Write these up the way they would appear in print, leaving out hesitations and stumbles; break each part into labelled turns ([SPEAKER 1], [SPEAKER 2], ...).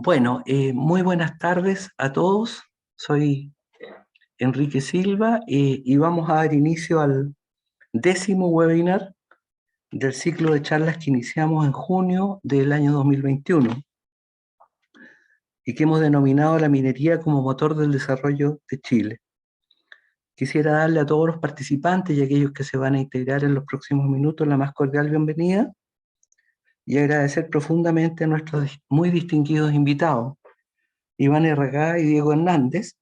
[SPEAKER 1] Bueno, muy buenas tardes a todos. Soy Enrique Silva y vamos a dar inicio al 10º webinar del ciclo de charlas que iniciamos en junio del año 2021 y que hemos denominado la minería como motor del desarrollo de Chile. Quisiera darle a todos los participantes y a aquellos que se van a integrar en los próximos minutos la más cordial bienvenida y agradecer profundamente a nuestros muy distinguidos invitados, Iván Herragá y Diego Hernández,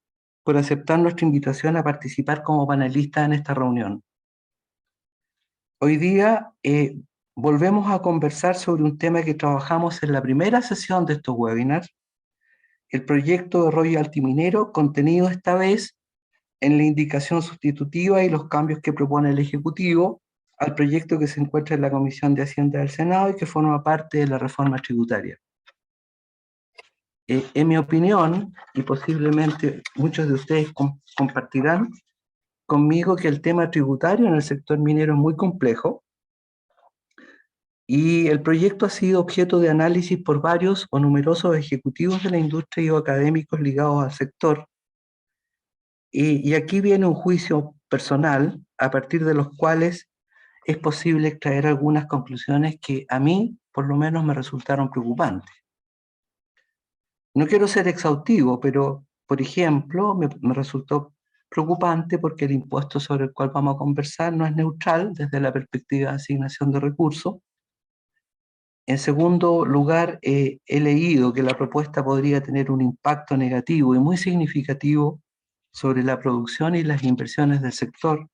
[SPEAKER 1] por aceptar nuestra invitación a participar como panelistas en esta reunión. Hoy día volvemos a conversar sobre un tema que trabajamos en la primera sesión de estos webinars, el proyecto de royalty minero, contenido esta vez en la indicación sustitutiva y los cambios que propone el Ejecutivo al proyecto que se encuentra en la Comisión de Hacienda del Senado y que forma parte de la reforma tributaria. En mi opinión, y posiblemente muchos de ustedes compartirán conmigo, que el tema tributario en el sector minero es muy complejo y el proyecto ha sido objeto de análisis por varios o numerosos ejecutivos de la industria y académicos ligados al sector. Y aquí viene un juicio personal a partir de los cuales es posible extraer algunas conclusiones que a mí, por lo menos, me resultaron preocupantes. No quiero ser exhaustivo, pero, por ejemplo, me resultó preocupante porque el impuesto sobre el cual vamos a conversar no es neutral desde la perspectiva de asignación de recursos. En segundo lugar, he leído que la propuesta podría tener un impacto negativo y muy significativo sobre la producción y las inversiones del sector,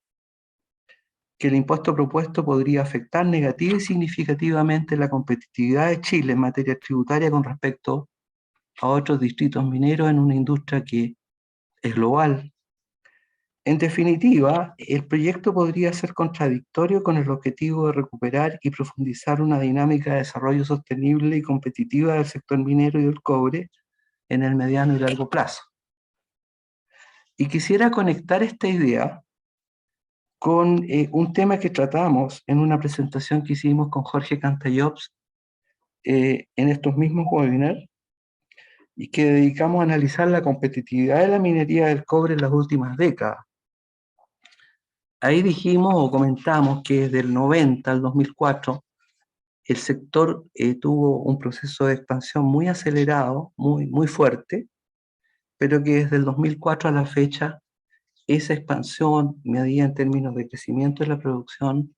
[SPEAKER 1] que el impuesto propuesto podría afectar negativa y significativamente la competitividad de Chile en materia tributaria con respecto a otros distritos mineros en una industria que es global. En definitiva, el proyecto podría ser contradictorio con el objetivo de recuperar y profundizar una dinámica de desarrollo sostenible y competitiva del sector minero y del cobre en el mediano y largo plazo. Y quisiera conectar esta idea con un tema que tratamos en una presentación que hicimos con Jorge Cantallops en estos mismos webinars, y que dedicamos a analizar la competitividad de la minería del cobre en las últimas décadas. Ahí dijimos o comentamos que desde el 90 al 2004 el sector tuvo un proceso de expansión muy acelerado, muy fuerte, pero que desde el 2004 a la fecha esa expansión, medida en términos de crecimiento de la producción,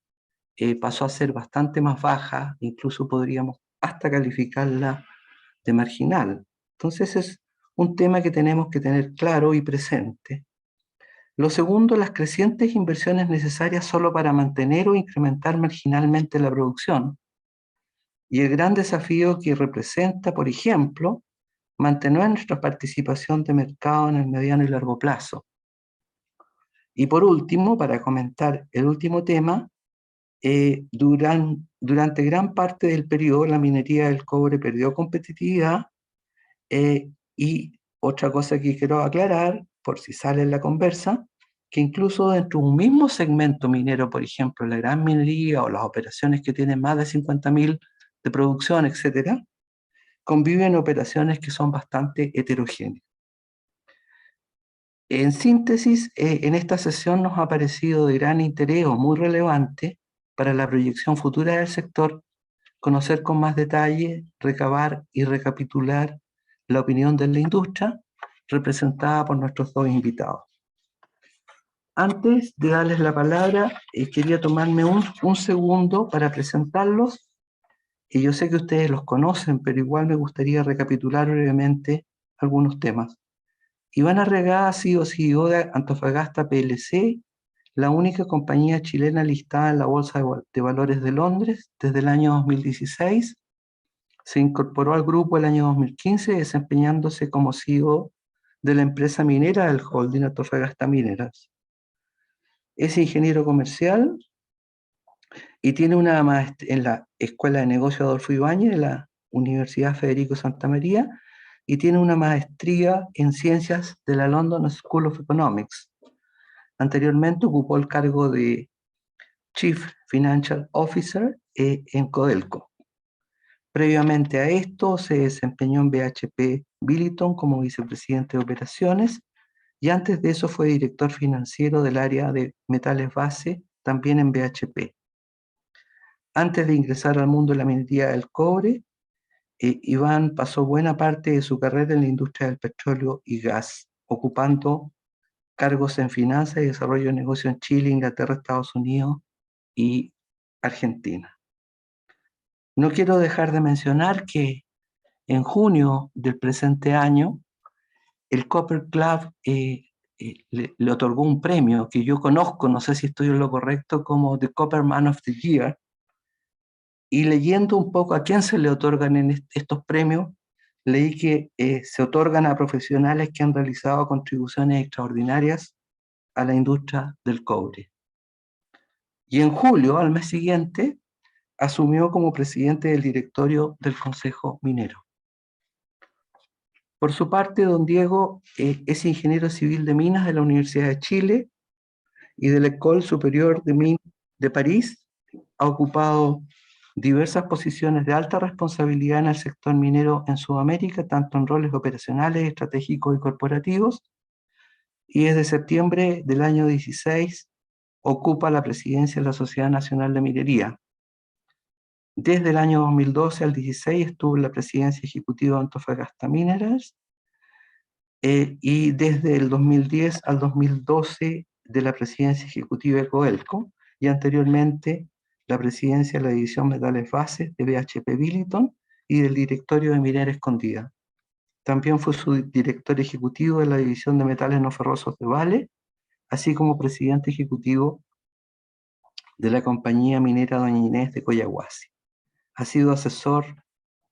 [SPEAKER 1] pasó a ser bastante más baja, incluso podríamos hasta calificarla de marginal. Entonces es un tema que tenemos que tener claro y presente. Lo segundo, las crecientes inversiones necesarias solo para mantener o incrementar marginalmente la producción. Y el gran desafío que representa, por ejemplo, mantener nuestra participación de mercado en el mediano y largo plazo. Y por último, para comentar el último tema, durante gran parte del periodo la minería del cobre perdió competitividad, y otra cosa que quiero aclarar, por si sale en la conversa, que incluso dentro de un mismo segmento minero, por ejemplo, la gran minería o las operaciones que tienen más de 50.000 de producción, etcétera, conviven operaciones que son bastante heterogéneas. En síntesis, en esta sesión nos ha parecido de gran interés o muy relevante para la proyección futura del sector conocer con más detalle, recabar y recapitular la opinión de la industria representada por nuestros dos invitados. Antes de darles la palabra, quería tomarme un segundo para presentarlos. Y yo sé que ustedes los conocen, pero igual me gustaría recapitular brevemente algunos temas. Iván Arriagada ha sido CEO de Antofagasta PLC, la única compañía chilena listada en la Bolsa de Valores de Londres desde el año 2016. Se incorporó al grupo el año 2015, desempeñándose como CEO de la empresa minera del holding Antofagasta Mineras. Es ingeniero comercial y tiene una maestría en la Escuela de Negocios Adolfo Ibáñez de la Universidad Federico Santa María, y tiene una maestría en Ciencias de la London School of Economics. Anteriormente ocupó el cargo de Chief Financial Officer en Codelco. Previamente a esto se desempeñó en BHP Billiton como vicepresidente de operaciones y antes de eso fue director financiero del área de metales base, también en BHP. Antes de ingresar al mundo de la minería del cobre, Iván pasó buena parte de su carrera en la industria del petróleo y gas, ocupando cargos en finanzas y desarrollo de negocios en Chile, Inglaterra, Estados Unidos y Argentina. No quiero dejar de mencionar que en junio del presente año, el Copper Club le otorgó un premio que yo conozco, no sé si estoy en lo correcto, como The Copper Man of the Year, y leyendo un poco a quién se le otorgan en estos premios, leí que se otorgan a profesionales que han realizado contribuciones extraordinarias a la industria del cobre. Y en julio, al mes siguiente, asumió como presidente del directorio del Consejo Minero. Por su parte, don Diego es ingeniero civil de minas de la Universidad de Chile y de la École Supérieure de Mines de París. Ha ocupado diversas posiciones de alta responsabilidad en el sector minero en Sudamérica, tanto en roles operacionales, estratégicos y corporativos, y desde septiembre del año 16 ocupa la presidencia de la Sociedad Nacional de Minería. Desde el año 2012 al 16 estuvo en la presidencia ejecutiva de Antofagasta Minerals, y desde el 2010 al 2012 de la presidencia ejecutiva de Coelco, y anteriormente la presidencia de la división Metales Bases de BHP Billiton y del directorio de Minera Escondida. También fue su director ejecutivo de la división de Metales No Ferrosos de Vale, así como presidente ejecutivo de la compañía minera Doña Inés de Coyahuasi. Ha sido asesor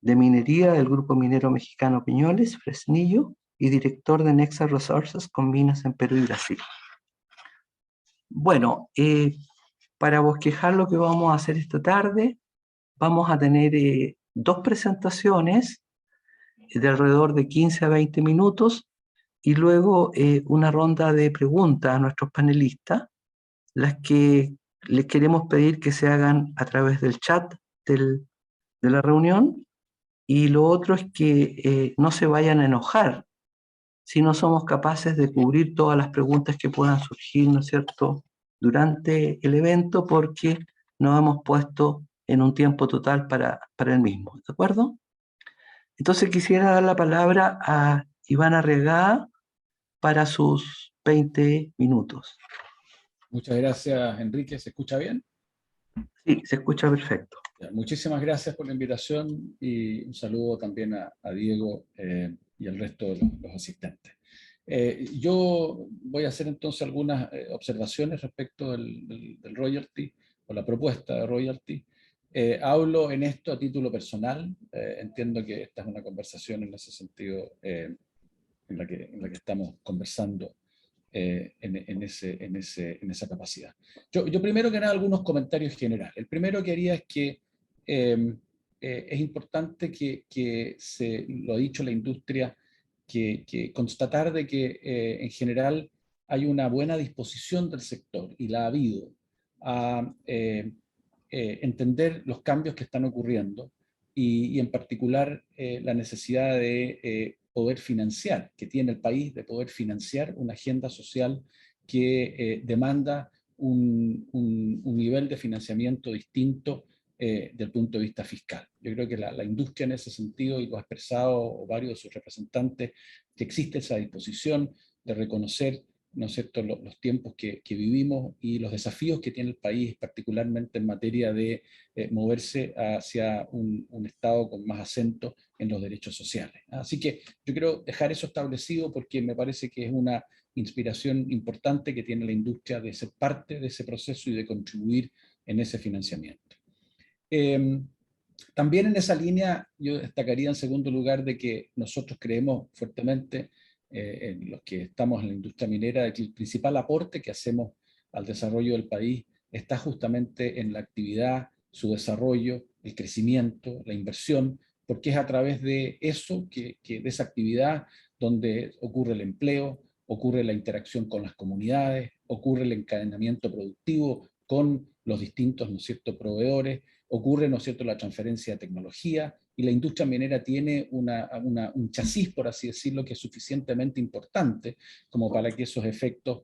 [SPEAKER 1] de minería del Grupo Minero Mexicano Peñoles, Fresnillo, y director de Nexa Resources con minas en Perú y Brasil. Bueno, para bosquejar lo que vamos a hacer esta tarde, vamos a tener dos presentaciones de alrededor de 15 a 20 minutos y luego una ronda de preguntas a nuestros panelistas, las que les queremos pedir que se hagan a través del chat de la reunión, y lo otro es que no se vayan a enojar si no somos capaces de cubrir todas las preguntas que puedan surgir, ¿no es cierto?, durante el evento, porque nos hemos puesto en un tiempo total para el mismo, ¿de acuerdo? Entonces quisiera dar la palabra a Iván Arriagada para sus 20 minutos.
[SPEAKER 2] Muchas gracias, Enrique. ¿Se escucha bien?
[SPEAKER 1] Sí, se escucha perfecto.
[SPEAKER 2] Muchísimas gracias por la invitación y un saludo también a Diego y al resto de los asistentes. Yo voy a hacer entonces algunas observaciones respecto del royalty o la propuesta de royalty. Hablo en esto a título personal. Entiendo que esta es una conversación en ese sentido en la que estamos conversando en esa capacidad. Yo primero que nada algunos comentarios generales. El primero que haría es que es importante que lo ha dicho la industria, que constatar de que en general hay una buena disposición del sector, y la ha habido, a entender los cambios que están ocurriendo y en particular la necesidad de poder financiar, que tiene el país, de poder financiar una agenda social que demanda un nivel de financiamiento distinto del punto de vista fiscal. Yo creo que la industria en ese sentido, y lo ha expresado varios de sus representantes, que existe esa disposición de reconocer, ¿no es cierto?, los tiempos que vivimos y los desafíos que tiene el país, particularmente en materia de moverse hacia un Estado con más acento en los derechos sociales. Así que yo quiero dejar eso establecido porque me parece que es una inspiración importante que tiene la industria de ser parte de ese proceso y de contribuir en ese financiamiento. También en esa línea yo destacaría en segundo lugar de que nosotros creemos fuertemente, en los que estamos en la industria minera, de que el principal aporte que hacemos al desarrollo del país está justamente en la actividad, su desarrollo, el crecimiento, la inversión, porque es a través de eso, de esa actividad, donde ocurre el empleo, ocurre la interacción con las comunidades, ocurre el encadenamiento productivo con los distintos, ¿no es cierto?, proveedores, ocurre, ¿no es cierto?, la transferencia de tecnología, y la industria minera tiene un chasis, por así decirlo, que es suficientemente importante como para que esos efectos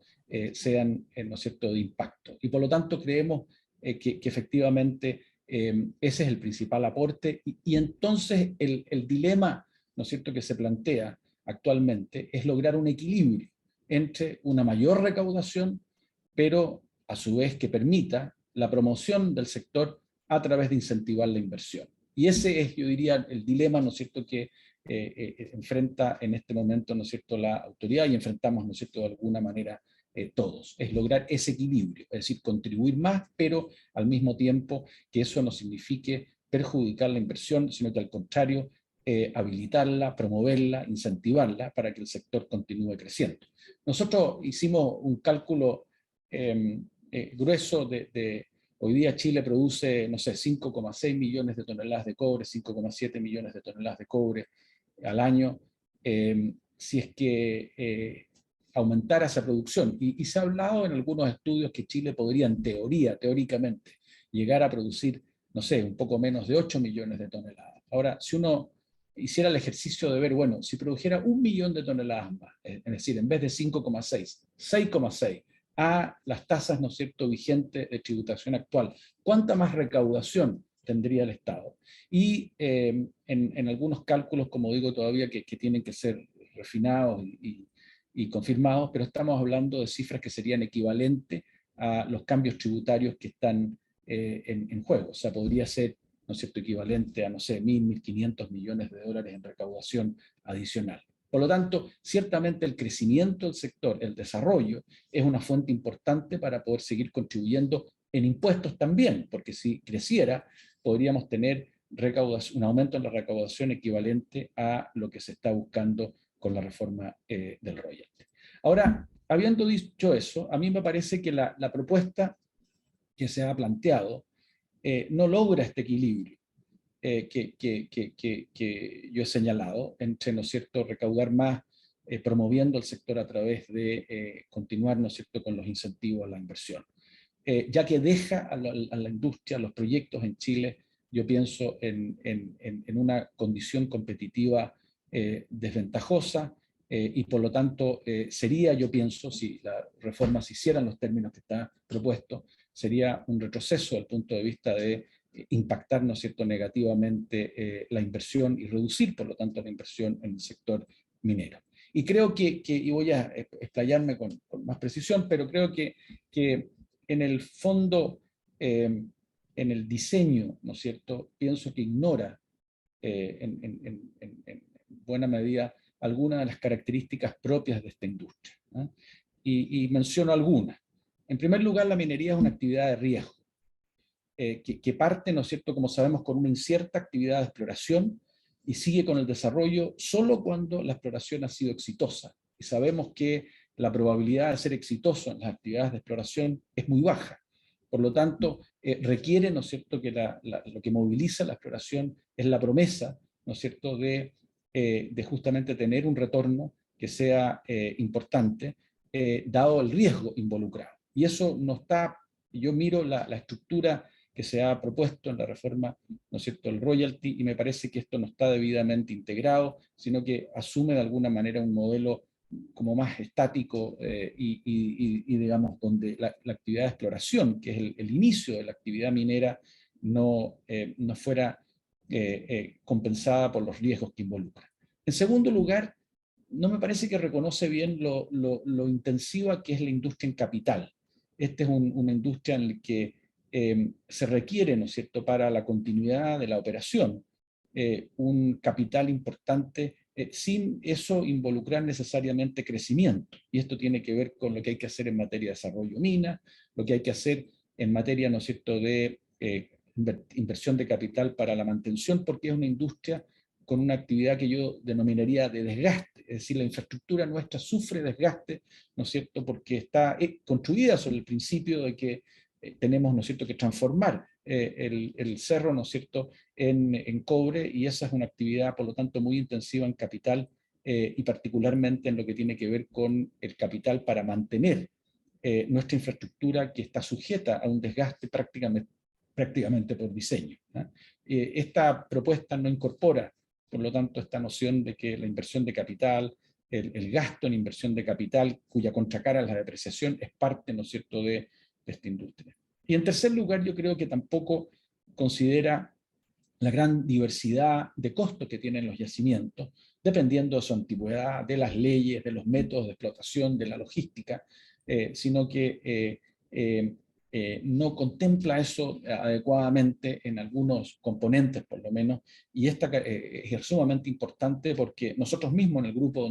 [SPEAKER 2] sean, ¿no es cierto?, de impacto. Y por lo tanto creemos que efectivamente ese es el principal aporte, y entonces el dilema, ¿no es cierto?, que se plantea actualmente es lograr un equilibrio entre una mayor recaudación, pero a su vez que permita la promoción del sector a través de incentivar la inversión. Y ese es, yo diría, el dilema, ¿no es cierto?, que enfrenta en este momento, ¿no es cierto?, la autoridad, y enfrentamos, ¿no es cierto?, de alguna manera todos. Es lograr ese equilibrio, es decir, contribuir más, pero al mismo tiempo que eso no signifique perjudicar la inversión, sino que al contrario, habilitarla, promoverla, incentivarla para que el sector continúe creciendo. Nosotros hicimos un cálculo grueso hoy día Chile produce, no sé, 5,6 millones de toneladas de cobre, 5,7 millones de toneladas de cobre al año. Si es que aumentara esa producción, y se ha hablado en algunos estudios que Chile podría, en teoría, teóricamente, llegar a producir, no sé, un poco menos de 8 millones de toneladas. Ahora, si uno hiciera el ejercicio de ver, bueno, si produjera 1 millón de toneladas más, es decir, en vez de 5,6, 6,6, a las tasas, ¿no es cierto?, vigentes de tributación actual, ¿cuánta más recaudación tendría el Estado? Y en algunos cálculos, como digo, todavía que tienen que ser refinados y confirmados, pero estamos hablando de cifras que serían equivalentes a los cambios tributarios que están en juego. O sea, podría ser, ¿no es cierto?, equivalente a, no sé, 1.500 millones de dólares en recaudación adicional. Por lo tanto, ciertamente el crecimiento del sector, el desarrollo, es una fuente importante para poder seguir contribuyendo en impuestos también, porque si creciera, podríamos tener un aumento en la recaudación equivalente a lo que se está buscando con la reforma del royalty. Ahora, habiendo dicho eso, a mí me parece que la propuesta que se ha planteado no logra este equilibrio que yo he señalado entre, ¿no es cierto?, recaudar más promoviendo el sector a través de continuar, ¿no es cierto?, con los incentivos a la inversión. Ya que deja a la industria, a los proyectos en Chile, yo pienso en una condición competitiva desventajosa, y por lo tanto sería, yo pienso, si la reforma se hiciera en los términos que está propuesto, sería un retroceso desde el punto de vista de impactar, ¿no es cierto?, negativamente la inversión y reducir, por lo tanto, la inversión en el sector minero. Y creo y voy a explayarme con más precisión, pero creo que en el fondo, en el diseño, ¿no es cierto?, pienso que ignora en buena medida algunas de las características propias de esta industria, ¿no? Y menciono algunas. En primer lugar, la minería es una actividad de riesgo, que parte, ¿no es cierto?, como sabemos, con una incierta actividad de exploración y sigue con el desarrollo solo cuando la exploración ha sido exitosa. Y sabemos que la probabilidad de ser exitoso en las actividades de exploración es muy baja. Por lo tanto, requiere, ¿no es cierto?, que lo que moviliza la exploración es la promesa, ¿no es cierto?, de justamente tener un retorno que sea importante, dado el riesgo involucrado. Y eso no está, yo miro la estructura que se ha propuesto en la reforma, ¿no es cierto?, el royalty, y me parece que esto no está debidamente integrado, sino que asume de alguna manera un modelo como más estático digamos, donde la actividad de exploración, que es el inicio de la actividad minera, no fuera compensada por los riesgos que involucra. En segundo lugar, no me parece que reconoce bien lo intensiva que es la industria en capital. Esta es una industria en la que se requiere, ¿no es cierto?, para la continuidad de la operación, un capital importante, sin eso involucrar necesariamente crecimiento. Y esto tiene que ver con lo que hay que hacer en materia de desarrollo mina, lo que hay que hacer en materia, ¿no es cierto?, de inversión de capital para la mantención, porque es una industria con una actividad que yo denominaría de desgaste, es decir, la infraestructura nuestra sufre desgaste, ¿no es cierto?, porque está construida sobre el principio de que tenemos, ¿no es cierto?, que transformar el cerro, ¿no es cierto?, en cobre, y esa es una actividad, por lo tanto, muy intensiva en capital, y particularmente en lo que tiene que ver con el capital para mantener nuestra infraestructura, que está sujeta a un desgaste prácticamente prácticamente por diseño. Esta propuesta no incorpora, por lo tanto, esta noción de que la inversión de capital, el gasto en inversión de capital, cuya contracara es la depreciación, es parte, ¿no es cierto?, de esta industria. Y en tercer lugar, yo creo que tampoco considera la gran diversidad de costos que tienen los yacimientos, dependiendo de su antigüedad, de las leyes, de los métodos de explotación, de la logística, sino que no contempla eso adecuadamente en algunos componentes, por lo menos, y esta es sumamente importante porque nosotros mismos en el grupo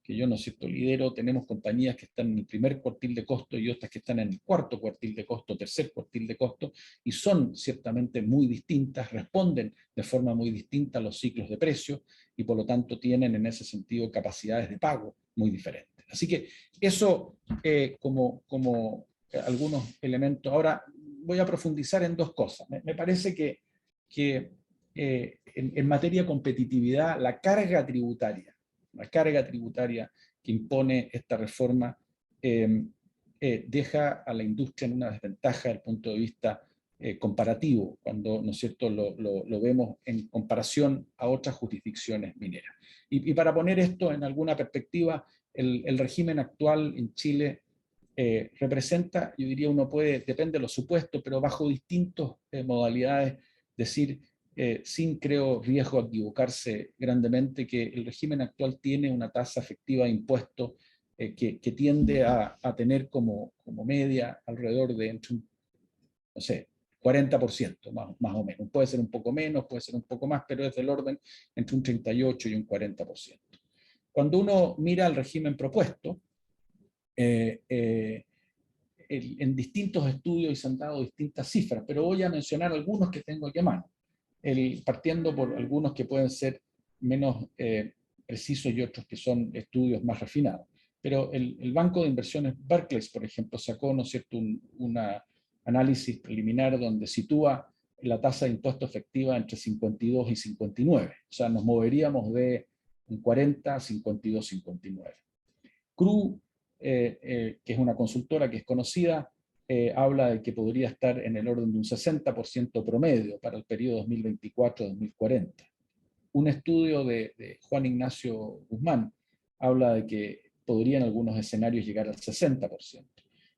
[SPEAKER 2] que yo, ¿no es cierto?, lidero, tenemos compañías que están en el primer cuartil de costo y otras que están en el cuarto cuartil de costo, tercer cuartil de costo, y son ciertamente muy distintas, responden de forma muy distinta a los ciclos de precios y por lo tanto tienen en ese sentido capacidades de pago muy diferentes. Así que eso como algunos elementos. Ahora voy a profundizar en dos cosas. Me parece que en materia de competitividad, la carga tributaria que impone esta reforma deja a la industria en una desventaja desde el punto de vista comparativo, cuando, ¿no es cierto?, lo vemos en comparación a otras jurisdicciones mineras. Y para poner esto en alguna perspectiva, el régimen actual en Chile representa, yo diría, uno puede, depende de los supuestos, pero bajo distintas modalidades, decir, sin, creo, riesgo a equivocarse grandemente, que el régimen actual tiene una tasa efectiva de impuestos que tiende a tener como media alrededor de entre no sé, 40% más o menos. Puede ser un poco menos, puede ser un poco más, pero es del orden entre un 38 y un 40%. Cuando uno mira el régimen propuesto, en distintos estudios y se han dado distintas cifras, pero voy a mencionar algunos que tengo aquí a mano, partiendo por algunos que pueden ser menos precisos y otros que son estudios más refinados. Pero el Banco de Inversiones Barclays, por ejemplo, sacó, ¿no es cierto?, un análisis preliminar donde sitúa la tasa de impuesto efectiva entre 52 y 59. O sea, nos moveríamos de un 40 a 52, 59. CRU, que es una consultora que es conocida, habla de que podría estar en el orden de un 60% promedio para el periodo 2024-2040. Un estudio de Juan Ignacio Guzmán habla de que podría en algunos escenarios llegar al 60%.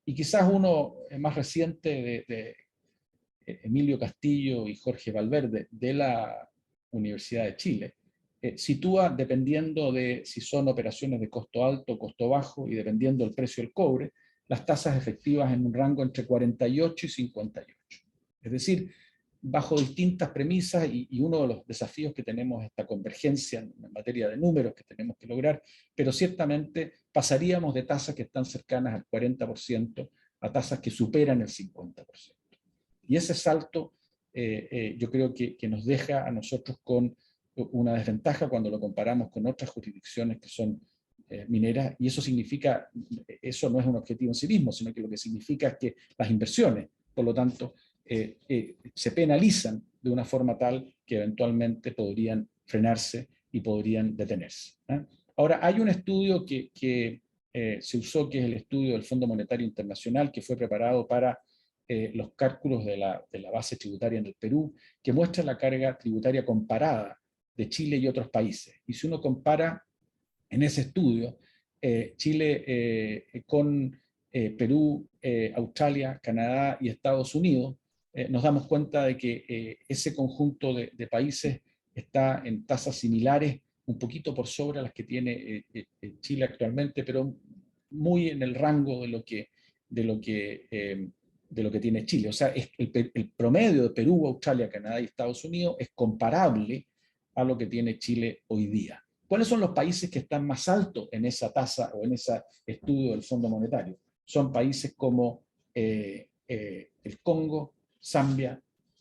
[SPEAKER 2] Y quizás uno más reciente de Emilio Castillo y Jorge Valverde de la Universidad de Chile, sitúa, dependiendo de si son operaciones de costo alto o costo bajo y dependiendo del precio del cobre, las tasas efectivas en un rango entre 48 y 58. Es decir, bajo distintas premisas y uno de los desafíos que tenemos es esta convergencia en materia de números que tenemos que lograr, pero ciertamente pasaríamos de tasas que están cercanas al 40% a tasas que superan el 50%. Y ese salto yo creo que nos deja a nosotros con una desventaja cuando lo comparamos con otras jurisdicciones que son mineras, y eso significa, eso no es un objetivo en sí mismo, sino que lo que significa es que las inversiones, por lo tanto, se penalizan de una forma tal que eventualmente podrían frenarse y podrían detenerse. Ahora, hay un estudio que se usó, que es el estudio del Fondo Monetario Internacional, que fue preparado para los cálculos de la base tributaria en el Perú, que muestra la carga tributaria comparada de Chile y otros países. Y si uno compara en ese estudio Chile con Perú, Australia, Canadá y Estados Unidos, nos damos cuenta de que ese conjunto de países está en tasas similares, un poquito por sobre las que tiene Chile actualmente, pero muy en el rango de lo que tiene Chile. O sea, el promedio de Perú, Australia, Canadá y Estados Unidos es comparable a lo que tiene Chile hoy día. ¿Cuáles son los países que están más altos en esa tasa o en ese estudio del Fondo Monetario? Son países como el Congo, Zambia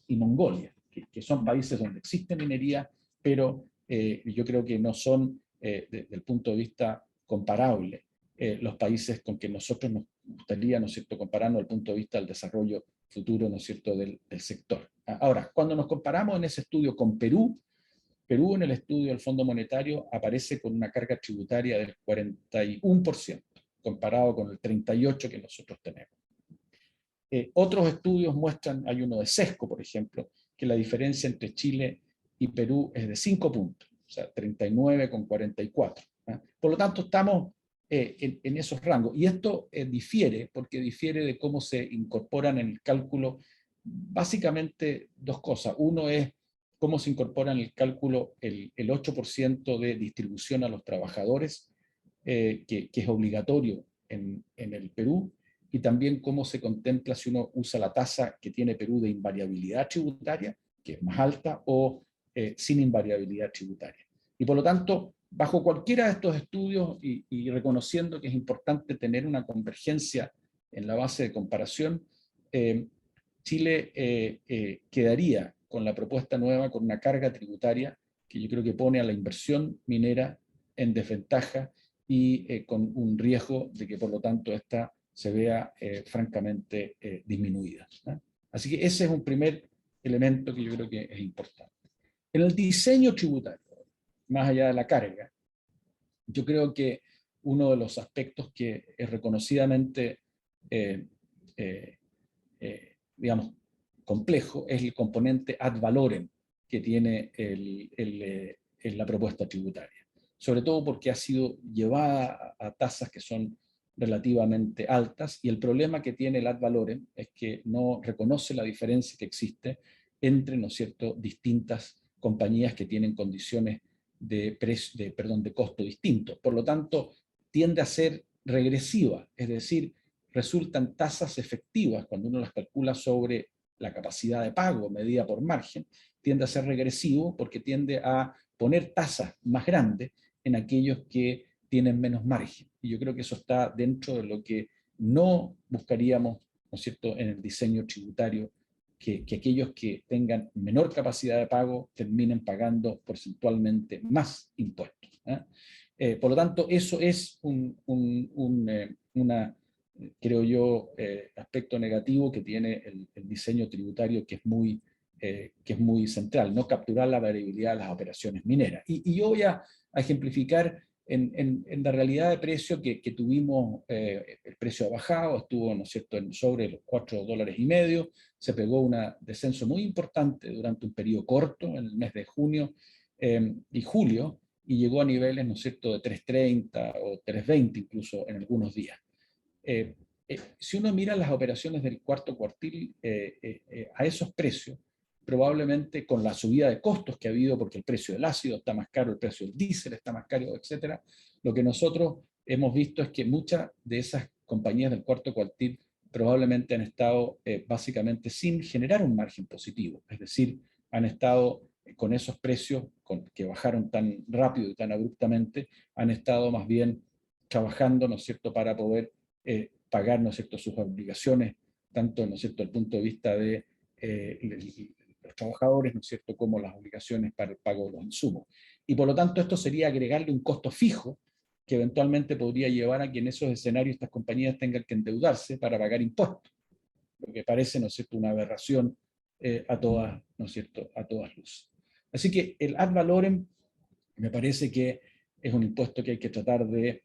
[SPEAKER 2] y Mongolia, que son países donde existe minería, pero yo creo que no son, desde el punto de vista comparable, los países con que nosotros nos gustaría, ¿no es cierto?, compararnos desde el punto de vista del desarrollo futuro, ¿no es cierto?, del sector. Ahora, cuando nos comparamos en ese estudio con Perú en el estudio del Fondo Monetario aparece con una carga tributaria del 41%, comparado con el 38% que nosotros tenemos. Otros estudios muestran, hay uno de Sesco, por ejemplo, que la diferencia entre Chile y Perú es de 5 puntos, o sea, 39 con 44. Por lo tanto, estamos en esos rangos. Y esto difiere, porque difiere de cómo se incorporan en el cálculo básicamente dos cosas. Uno es cómo se incorpora en el cálculo el 8% de distribución a los trabajadores, que es obligatorio en el Perú, y también cómo se contempla si uno usa la tasa que tiene Perú de invariabilidad tributaria, que es más alta, o sin invariabilidad tributaria. Y por lo tanto, bajo cualquiera de estos estudios, y reconociendo que es importante tener una convergencia en la base de comparación, Chile quedaría con la propuesta nueva con una carga tributaria que yo creo que pone a la inversión minera en desventaja y con un riesgo de que por lo tanto esta se vea francamente disminuida. Así que ese es un primer elemento que yo creo que es importante. En el diseño tributario, más allá de la carga, yo creo que uno de los aspectos que es reconocidamente, digamos, complejo es el componente ad valorem que tiene la propuesta tributaria. Sobre todo porque ha sido llevada a tasas que son relativamente altas, y el problema que tiene el ad valorem es que no reconoce la diferencia que existe entre, ¿no es cierto?, distintas compañías que tienen condiciones de costo distintos. Por lo tanto, tiende a ser regresiva, es decir, resultan tasas efectivas cuando uno las calcula sobre la capacidad de pago medida por margen, tiende a ser regresivo porque tiende a poner tasas más grandes en aquellos que tienen menos margen. Y yo creo que eso está dentro de lo que no buscaríamos, ¿no es cierto?, en el diseño tributario, que aquellos que tengan menor capacidad de pago terminen pagando porcentualmente más impuestos. Por lo tanto, eso es creo yo, aspecto negativo que tiene el diseño tributario, que es muy central, no capturar la variabilidad de las operaciones mineras. Y yo voy a ejemplificar en la realidad de precio que tuvimos. El precio ha bajado, estuvo, ¿no es cierto?, sobre los $4.50, se pegó un descenso muy importante durante un periodo corto, en el mes de junio y julio, y llegó a niveles, ¿no es cierto?, de 3.30 o 3.20 incluso en algunos días. Si uno mira las operaciones del cuarto cuartil a esos precios, probablemente con la subida de costos que ha habido, porque el precio del ácido está más caro, el precio del diésel está más caro, etcétera, lo que nosotros hemos visto es que muchas de esas compañías del cuarto cuartil probablemente han estado básicamente sin generar un margen positivo, es decir, han estado con esos precios que bajaron tan rápido y tan abruptamente, han estado más bien trabajando, ¿no es cierto?, para poder pagar, ¿no es cierto?, sus obligaciones, tanto, ¿no es cierto?, desde el punto de vista de los trabajadores, ¿no es cierto?, como las obligaciones para el pago de los insumos. Y por lo tanto, esto sería agregarle un costo fijo que eventualmente podría llevar a que en esos escenarios estas compañías tengan que endeudarse para pagar impuestos, lo que parece, ¿no es cierto?, una aberración a todas, ¿no es cierto?, a todas luces. Así que el ad valorem me parece que es un impuesto que hay que tratar de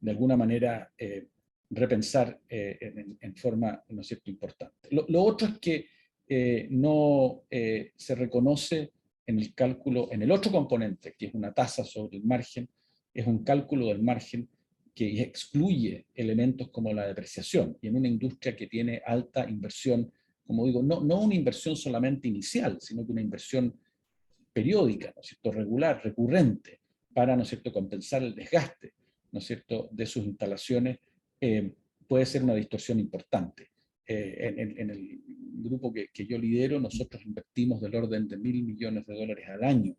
[SPEAKER 2] alguna manera repensar en forma, ¿no es cierto?, importante. Lo otro es que no se reconoce en el cálculo, en el otro componente, que es una tasa sobre el margen, es un cálculo del margen que excluye elementos como la depreciación, y en una industria que tiene alta inversión, como digo, no una inversión solamente inicial, sino que una inversión periódica, ¿no es cierto?, regular, recurrente, para, ¿no es cierto?, compensar el desgaste, ¿no es cierto?, de sus instalaciones, puede ser una distorsión importante. En el grupo que yo lidero, nosotros invertimos del orden de $1.000 millones al año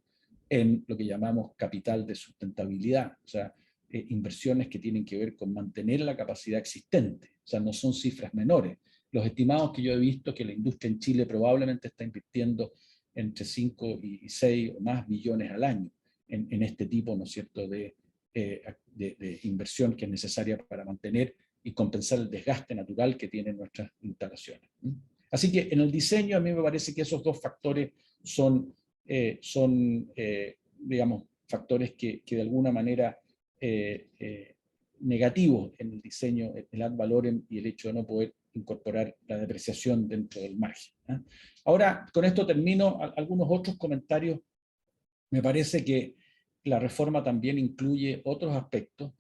[SPEAKER 2] en lo que llamamos capital de sustentabilidad, o sea, inversiones que tienen que ver con mantener la capacidad existente, o sea, no son cifras menores. Los estimados que yo he visto que la industria en Chile probablemente está invirtiendo entre 5 y 6 o más billones al año en este tipo, ¿no es cierto?, de inversión que es necesaria para mantener y compensar el desgaste natural que tienen nuestras instalaciones. Así que en el diseño a mí me parece que esos dos factores son digamos, factores que de alguna manera negativos en el diseño, el ad valorem y el hecho de no poder incorporar la depreciación dentro del margen. Ahora, con esto termino. Algunos otros comentarios. Me parece que la reforma también incluye otros aspectos.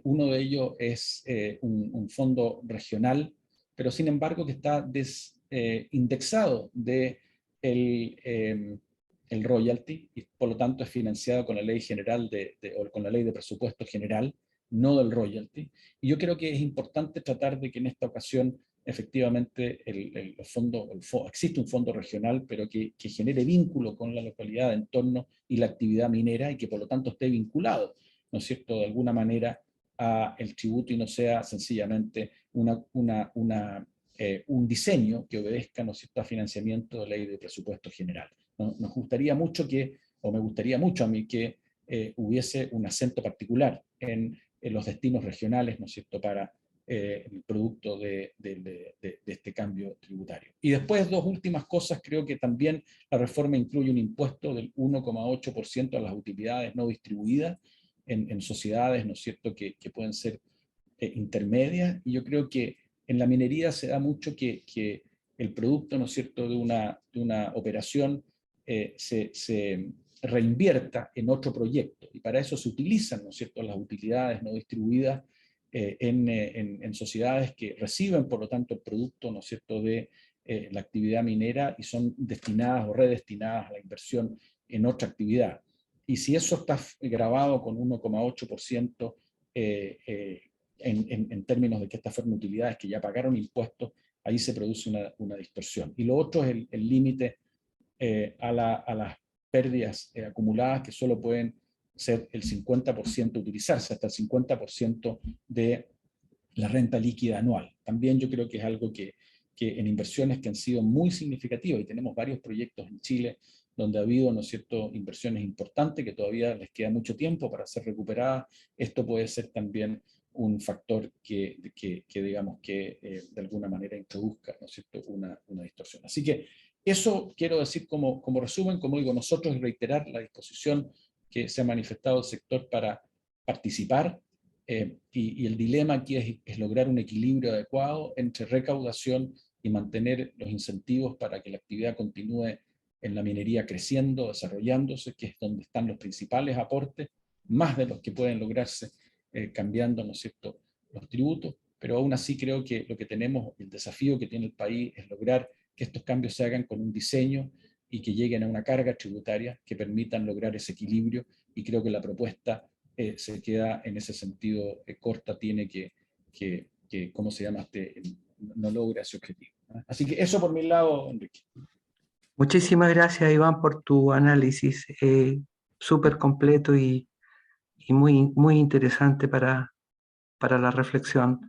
[SPEAKER 2] Uno de ellos es un fondo regional, pero sin embargo que está desindexado de el royalty, y por lo tanto es financiado con la ley general o con la ley de presupuesto general, no del royalty. Y yo creo que es importante tratar de que en esta ocasión efectivamente existe un fondo regional, pero que genere vínculo con la localidad de entorno y la actividad minera, y que por lo tanto esté vinculado, ¿no es cierto?, de alguna manera a el tributo, y no sea sencillamente un diseño que obedezca, ¿no es cierto?, a financiamiento de ley de presupuesto general. Nos gustaría mucho me gustaría mucho a mí que hubiese un acento particular en los destinos regionales, ¿no es cierto?, para el producto de este cambio tributario. Y después, dos últimas cosas. Creo que también la reforma incluye un impuesto del 1,8% a las utilidades no distribuidas en sociedades, ¿no es cierto?, que pueden ser intermedias. Y yo creo que en la minería se da mucho que el producto, ¿no es cierto?, de una operación se reinvierta en otro proyecto, y para eso se utilizan, ¿no es cierto?, las utilidades no distribuidas en sociedades que reciben, por lo tanto, el producto, ¿no es cierto?, de la actividad minera, y son destinadas o redestinadas a la inversión en otra actividad. Y si eso está grabado con 1,8% en términos de que estas fueron utilidades que ya pagaron impuestos, ahí se produce una distorsión. Y lo otro es el límite a las pérdidas acumuladas, que solo pueden ser el 50%, utilizarse hasta el 50% de la renta líquida anual. También yo creo que es algo que en inversiones que han sido muy significativas, y tenemos varios proyectos en Chile donde ha habido, ¿no es cierto?, inversiones importantes que todavía les queda mucho tiempo para ser recuperadas. Esto puede ser también un factor que digamos que de alguna manera introduzca, ¿no es cierto?, una distorsión. Así que eso quiero decir como resumen. Como digo, nosotros reiterar la disposición que se ha manifestado el sector para participar, y el dilema aquí es lograr un equilibrio adecuado entre recaudación y mantener los incentivos para que la actividad continúe en la minería creciendo, desarrollándose, que es donde están los principales aportes, más de los que pueden lograrse cambiando, ¿no es cierto?, los tributos. Pero aún así creo que lo que tenemos, el desafío que tiene el país, es lograr que estos cambios se hagan con un diseño y que lleguen a una carga tributaria que permitan lograr ese equilibrio. Y creo que la propuesta se queda en ese sentido corta, tiene que ¿cómo se llama? No logra ese objetivo. Así que eso por mi lado, Enrique.
[SPEAKER 1] Muchísimas gracias, Iván, por tu análisis súper completo y muy, muy interesante para la reflexión.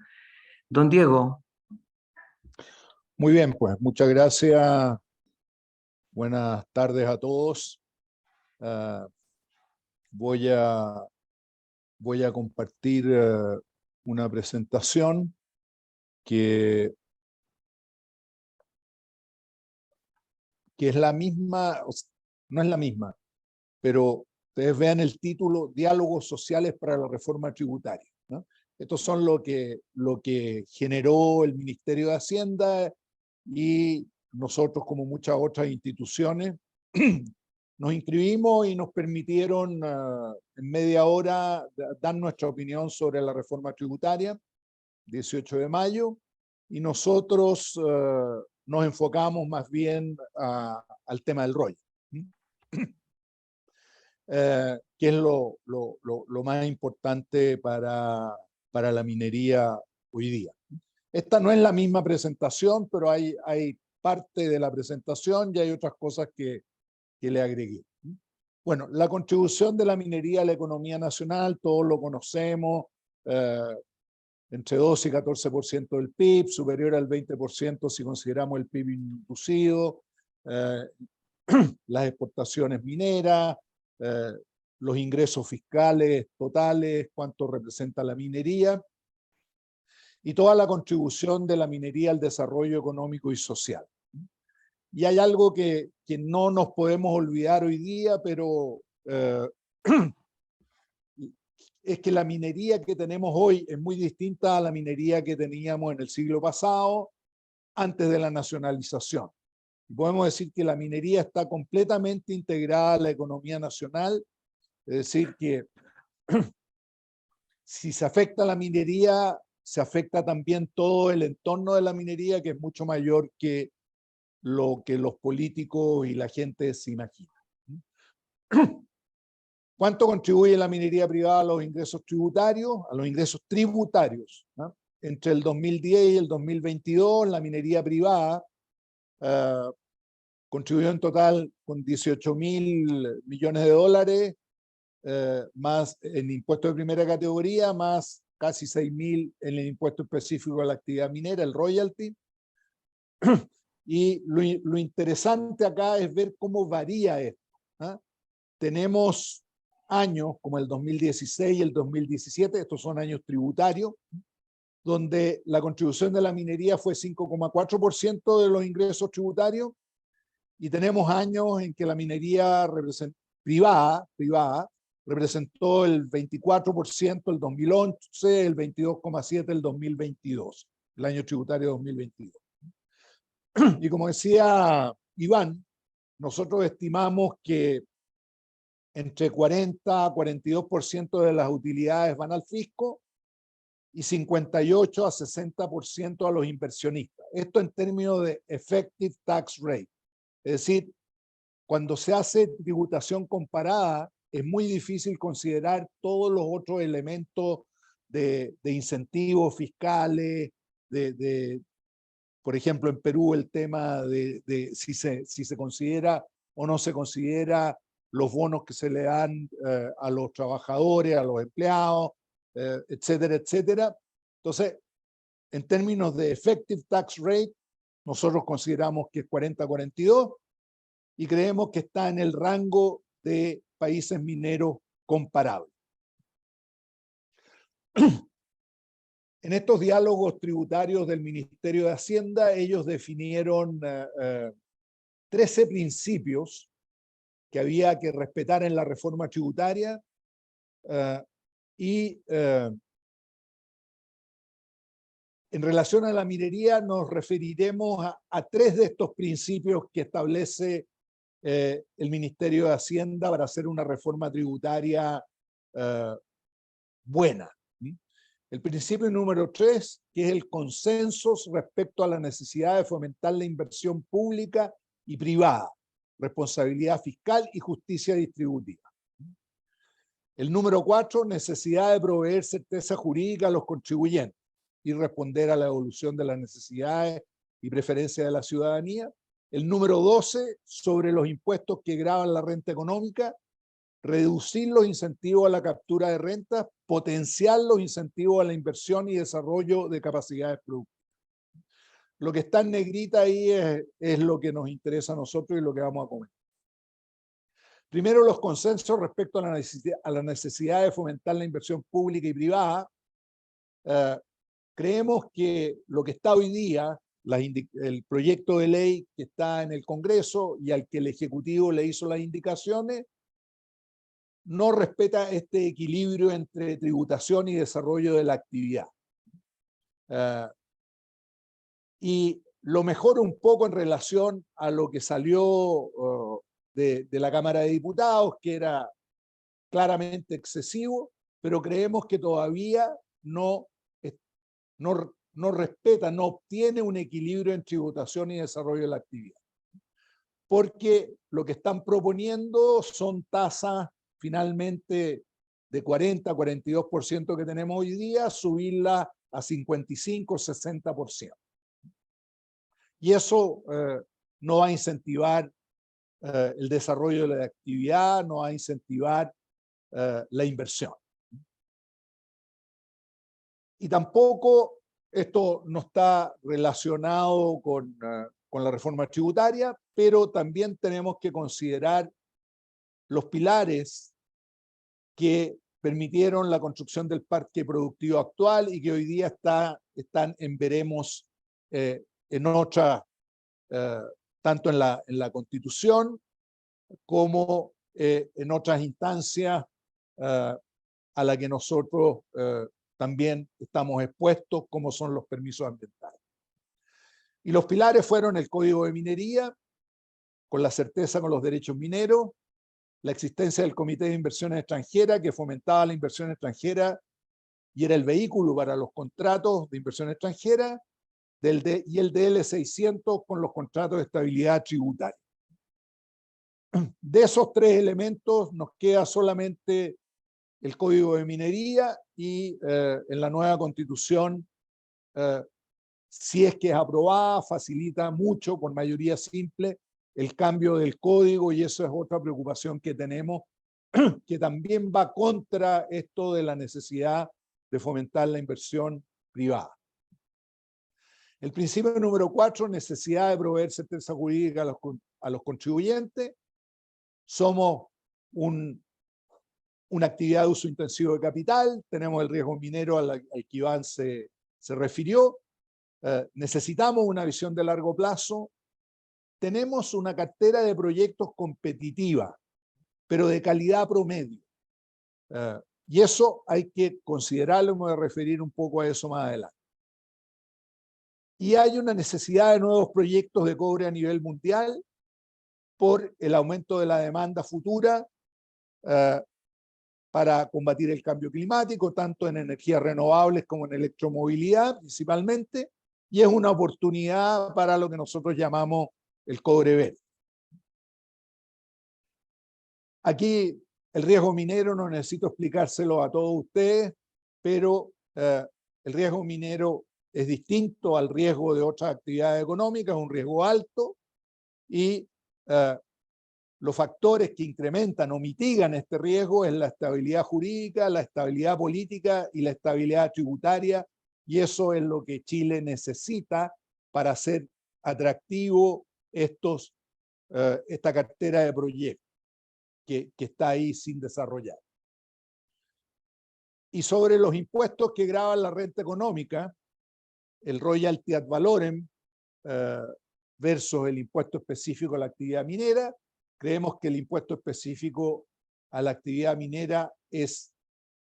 [SPEAKER 1] Don Diego.
[SPEAKER 3] Muy bien, pues muchas gracias. Buenas tardes a todos. Voy a compartir una presentación que es la misma, no es la misma, pero ustedes vean el título: Diálogos sociales para la reforma tributaria, ¿no? Estos son lo que generó el Ministerio de Hacienda, y nosotros, como muchas otras instituciones, nos inscribimos y nos permitieron en media hora dar nuestra opinión sobre la reforma tributaria, 18 de mayo, y nosotros nos enfocamos más bien al tema del rollo, que es lo más importante para la minería hoy día. Esta no es la misma presentación, pero hay parte de la presentación y hay otras cosas que le agregué. Bueno, la contribución de la minería a la economía nacional, todos lo conocemos, entre 12 y 14% del PIB, superior al 20% si consideramos el PIB inducido, las exportaciones mineras, los ingresos fiscales totales, cuánto representa la minería, y toda la contribución de la minería al desarrollo económico y social. Y hay algo que no nos podemos olvidar hoy día, pero es que la minería que tenemos hoy es muy distinta a la minería que teníamos en el siglo pasado, antes de la nacionalización. Podemos decir que la minería está completamente integrada a la economía nacional, es decir, que si se afecta la minería, se afecta también todo el entorno de la minería, que es mucho mayor que lo que los políticos y la gente se imaginan. ¿Cuánto contribuye la minería privada a los ingresos tributarios? A los ingresos tributarios, ¿no? Entre el 2010 y el 2022, la minería privada contribuyó en total con 18.000 millones de dólares, más en impuestos de primera categoría, más casi 6.000 en el impuesto específico a la actividad minera, el royalty. Y lo interesante acá es ver cómo varía esto, ¿eh? Tenemos años como el 2016 y el 2017, estos son años tributarios, donde la contribución de la minería fue 5,4% de los ingresos tributarios, y tenemos años en que la minería privada representó el 24% el 2011, el 22,7% el 2022, el año tributario 2022. Y como decía Iván, nosotros estimamos que entre 40 a 42% de las utilidades van al fisco y 58 a 60% a los inversionistas. Esto en términos de effective tax rate. Es decir, cuando se hace tributación comparada, es muy difícil considerar todos los otros elementos de incentivos fiscales, por ejemplo, en Perú el tema de si se considera o no se considera los bonos que se le dan a los trabajadores, a los empleados, etcétera, etcétera. Entonces, en términos de effective tax rate, nosotros consideramos que es 40-42 y creemos que está en el rango de países mineros comparables. En estos diálogos tributarios del Ministerio de Hacienda, ellos definieron 13 principios que había que respetar en la reforma tributaria en relación a la minería nos referiremos a 3 de estos principios que establece el Ministerio de Hacienda para hacer una reforma tributaria buena. El principio número 3, que es el consenso respecto a la necesidad de fomentar la inversión pública y privada, responsabilidad fiscal y justicia distributiva. El número 4, necesidad de proveer certeza jurídica a los contribuyentes y responder a la evolución de las necesidades y preferencias de la ciudadanía. El número 12, sobre los impuestos que gravan la renta económica, reducir los incentivos a la captura de rentas, potenciar los incentivos a la inversión y desarrollo de capacidades productivas. Lo que está en negrita ahí es lo que nos interesa a nosotros y lo que vamos a comentar. Primero, los consensos respecto a la necesidad de fomentar la inversión pública y privada. Creemos que lo que está hoy día, el proyecto de ley que está en el Congreso y al que el Ejecutivo le hizo las indicaciones, no respeta este equilibrio entre tributación y desarrollo de la actividad. Y lo mejora un poco en relación a lo que salió de la Cámara de Diputados, que era claramente excesivo, pero creemos que todavía no respeta, no obtiene un equilibrio en tributación y desarrollo de la actividad. Porque lo que están proponiendo son tasas finalmente de 40-42% que tenemos hoy día, subirla a 55-60%. Y eso no va a incentivar el desarrollo de la actividad, no va a incentivar la inversión. Y tampoco esto no está relacionado con la reforma tributaria, pero también tenemos que considerar los pilares que permitieron la construcción del parque productivo actual y que hoy día están en veremos en otra, tanto en la Constitución como en otras instancias a la que nosotros también estamos expuestos, como son los permisos ambientales. Y los pilares fueron el Código de Minería, con la certeza con los derechos mineros, la existencia del Comité de Inversiones Extranjeras, que fomentaba la inversión extranjera y era el vehículo para los contratos de inversión extranjera, y el DL600 con los contratos de estabilidad tributaria. De esos tres elementos nos queda solamente el Código de Minería y en la nueva Constitución, si es que es aprobada, facilita mucho por mayoría simple el cambio del código, y eso es otra preocupación que tenemos, que también va contra esto de la necesidad de fomentar la inversión privada. El principio número 4, necesidad de proveer certeza jurídica a los contribuyentes. Somos una actividad de uso intensivo de capital, tenemos el riesgo minero al que Iván se refirió, necesitamos una visión de largo plazo, tenemos una cartera de proyectos competitiva, pero de calidad promedio. Y eso hay que considerarlo, me voy a referir un poco a eso más adelante. Y hay una necesidad de nuevos proyectos de cobre a nivel mundial por el aumento de la demanda futura para combatir el cambio climático, tanto en energías renovables como en electromovilidad principalmente, y es una oportunidad para lo que nosotros llamamos el cobre verde. Aquí el riesgo minero no necesito explicárselo a todos ustedes, pero el riesgo minero es distinto al riesgo de otras actividades económicas, es un riesgo alto, y los factores que incrementan o mitigan este riesgo es la estabilidad jurídica, la estabilidad política y la estabilidad tributaria, y eso es lo que Chile necesita para hacer atractivo esta cartera de proyectos que está ahí sin desarrollar. Y sobre los impuestos que gravan la renta económica, el royalty ad valorem versus el impuesto específico a la actividad minera, creemos que el impuesto específico a la actividad minera es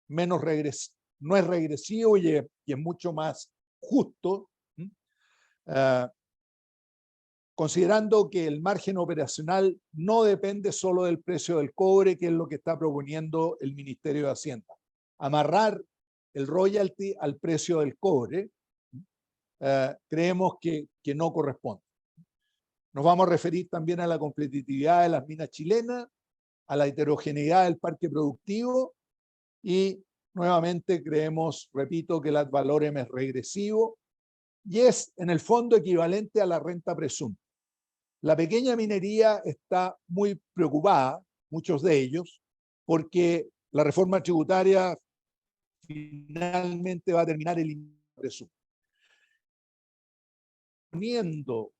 [SPEAKER 3] no es regresivo y es mucho más justo, considerando que el margen operacional no depende solo del precio del cobre, que es lo que está proponiendo el Ministerio de Hacienda. Amarrar el royalty al precio del cobre, creemos que no corresponde. Nos vamos a referir también a la competitividad de las minas chilenas, a la heterogeneidad del parque productivo, y nuevamente creemos, repito, que el ad valorem es regresivo y es en el fondo equivalente a la renta presunta. La pequeña minería está muy preocupada, muchos de ellos, porque la reforma tributaria finalmente va a terminar el presunto. Poniendo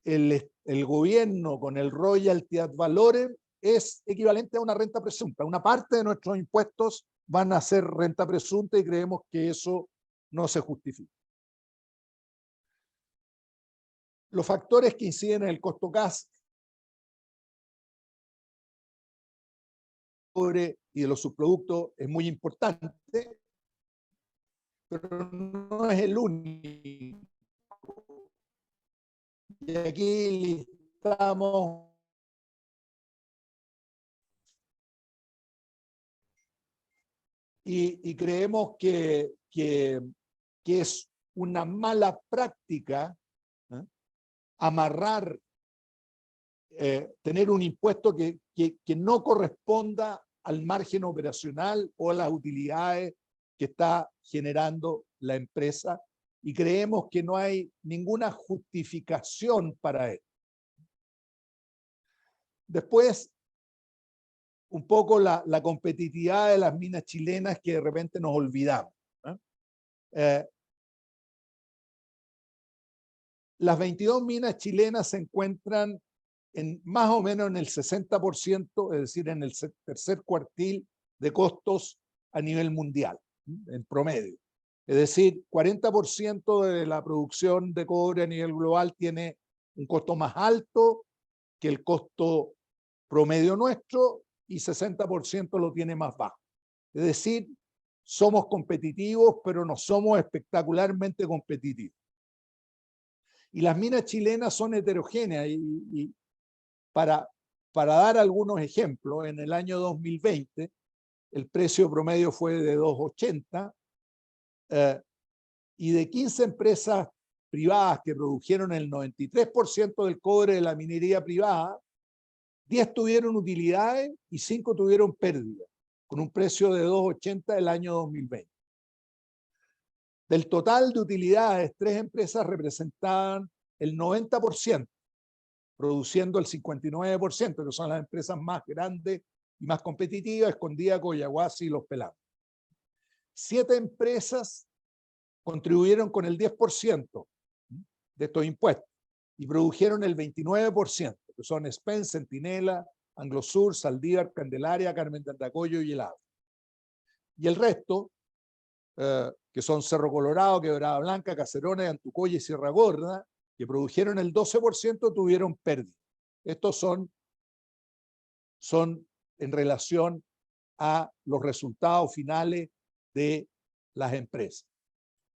[SPEAKER 3] el gobierno con el royalty ad valorem es equivalente a una renta presunta. Una parte de nuestros impuestos van a ser renta presunta y creemos que eso no se justifica. Los factores que inciden en el costo gas y de los subproductos es muy importante, pero no es el único. Y aquí listamos y creemos que es una mala práctica amarrar, tener un impuesto que no corresponda al margen operacional o a las utilidades que está generando la empresa, y creemos que no hay ninguna justificación para él. Después, un poco la competitividad de las minas chilenas que de repente nos olvidamos. Las 22 minas chilenas se encuentran más o menos en el 60%, es decir, en el tercer cuartil de costos a nivel mundial, en promedio. Es decir, 40% de la producción de cobre a nivel global tiene un costo más alto que el costo promedio nuestro y 60% lo tiene más bajo. Es decir, somos competitivos, pero no somos espectacularmente competitivos. Y las minas chilenas son heterogéneas y para dar algunos ejemplos, en el año 2020 el precio promedio fue de $2.80 y de 15 empresas privadas que produjeron el 93% del cobre de la minería privada, 10 tuvieron utilidades y 5 tuvieron pérdidas, con un precio de $2.80 el año 2020. Del total de utilidades, 3 empresas representaban el 90%, produciendo el 59%, que son las empresas más grandes y más competitivas: Escondida, Collahuasi y Los Pelados. 7 empresas contribuyeron con el 10% de estos impuestos y produjeron el 29%, que son Spence, Centinela, Anglosur, Saldívar, Candelaria, Carmen de Andacollo y Helado. Y el resto, que son Cerro Colorado, Quebrada Blanca, Caserones, Antucoya y Sierra Gorda, que produjeron el 12%, tuvieron pérdida. Estos son en relación a los resultados finales de las empresas.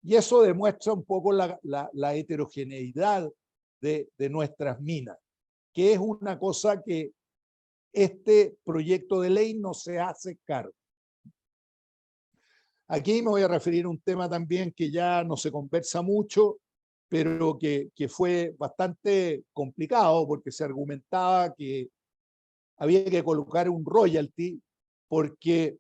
[SPEAKER 3] Y eso demuestra un poco la heterogeneidad de nuestras minas, que es una cosa que este proyecto de ley no se hace cargo. Aquí me voy a referir a un tema también que ya no se conversa mucho, pero que fue bastante complicado porque se argumentaba que había que colocar un royalty porque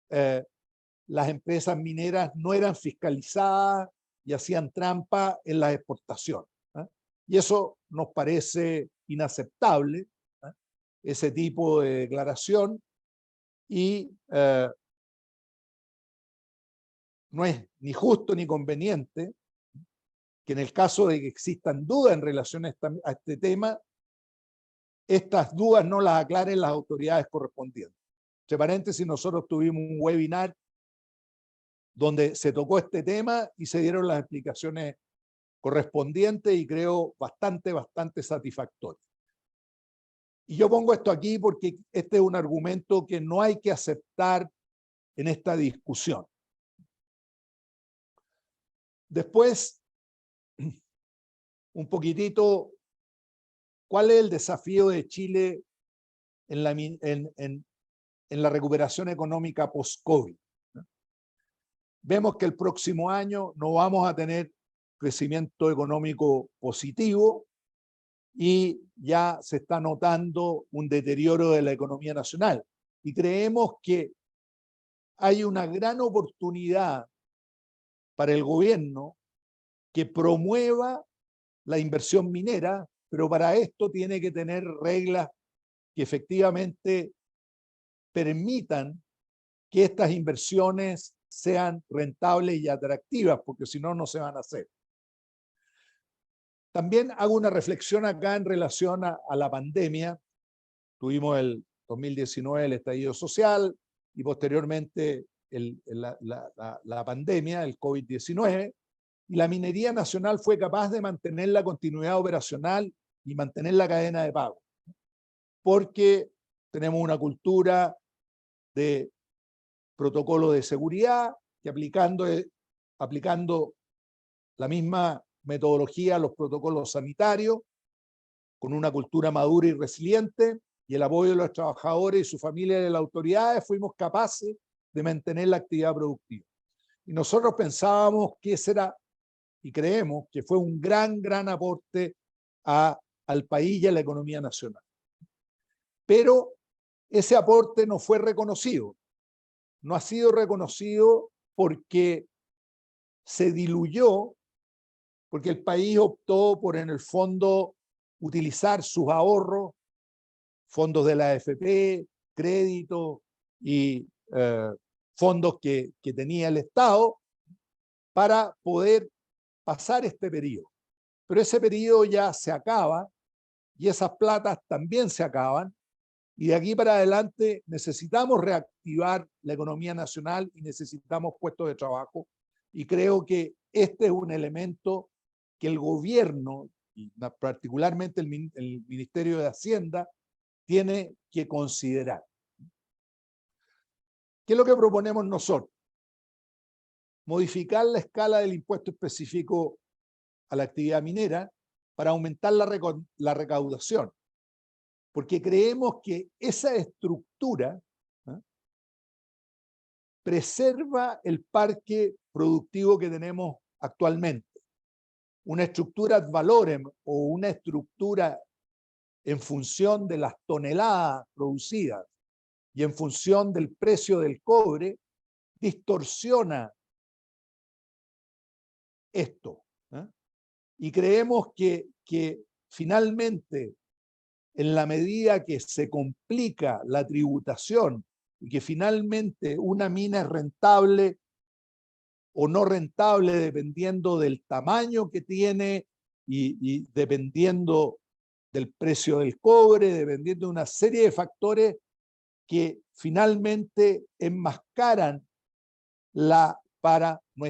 [SPEAKER 3] las empresas mineras no eran fiscalizadas y hacían trampa en las exportaciones. Y eso nos parece inaceptable, ese tipo de declaración, y no es ni justo ni conveniente que en el caso de que existan dudas en relación a este tema, estas dudas no las aclaren las autoridades correspondientes. Entre paréntesis, nosotros tuvimos un webinar donde se tocó este tema y se dieron las explicaciones correspondientes y creo bastante satisfactorio. Y yo pongo esto aquí porque este es un argumento que no hay que aceptar en esta discusión. Después, un poquitito, ¿cuál es el desafío de Chile en la recuperación económica post-COVID? Vemos que el próximo año no vamos a tener crecimiento económico positivo y ya se está notando un deterioro de la economía nacional. Y creemos que hay una gran oportunidad para el gobierno que promueva la inversión minera, pero para esto tiene que tener reglas que efectivamente permitan que estas inversiones sean rentables y atractivas, porque si no, no se van a hacer. También hago una reflexión acá en relación a la pandemia. Tuvimos el 2019 el estallido social y posteriormente la pandemia, el COVID-19, y la minería nacional fue capaz de mantener la continuidad operacional y mantener la cadena de pago, porque tenemos una cultura de protocolo de seguridad que aplicando la misma metodología a los protocolos sanitarios, con una cultura madura y resiliente y el apoyo de los trabajadores y su familia y de las autoridades, fuimos capaces de mantener la actividad productiva. Y nosotros pensábamos que ese era, y creemos que fue un gran aporte al país y a la economía nacional. Pero ese aporte no fue reconocido. No ha sido reconocido porque se diluyó, porque el país optó por, en el fondo, utilizar sus ahorros, fondos de la AFP, crédito y fondos que tenía el Estado para poder pasar este periodo. Pero ese periodo ya se acaba y esas platas también se acaban, y de aquí para adelante necesitamos reactivar la economía nacional y necesitamos puestos de trabajo, y creo que este es un elemento que el gobierno, y particularmente el Ministerio de Hacienda, tiene que considerar. ¿Qué es lo que proponemos nosotros? Modificar la escala del impuesto específico a la actividad minera para aumentar la recaudación, porque creemos que esa estructura preserva el parque productivo que tenemos actualmente. Una estructura ad valorem o una estructura en función de las toneladas producidas y en función del precio del cobre, distorsiona esto. Y creemos que finalmente, en la medida que se complica la tributación y que finalmente una mina es rentable o no rentable dependiendo del tamaño que tiene y dependiendo del precio del cobre, dependiendo de una serie de factores que finalmente enmascaran para nuestra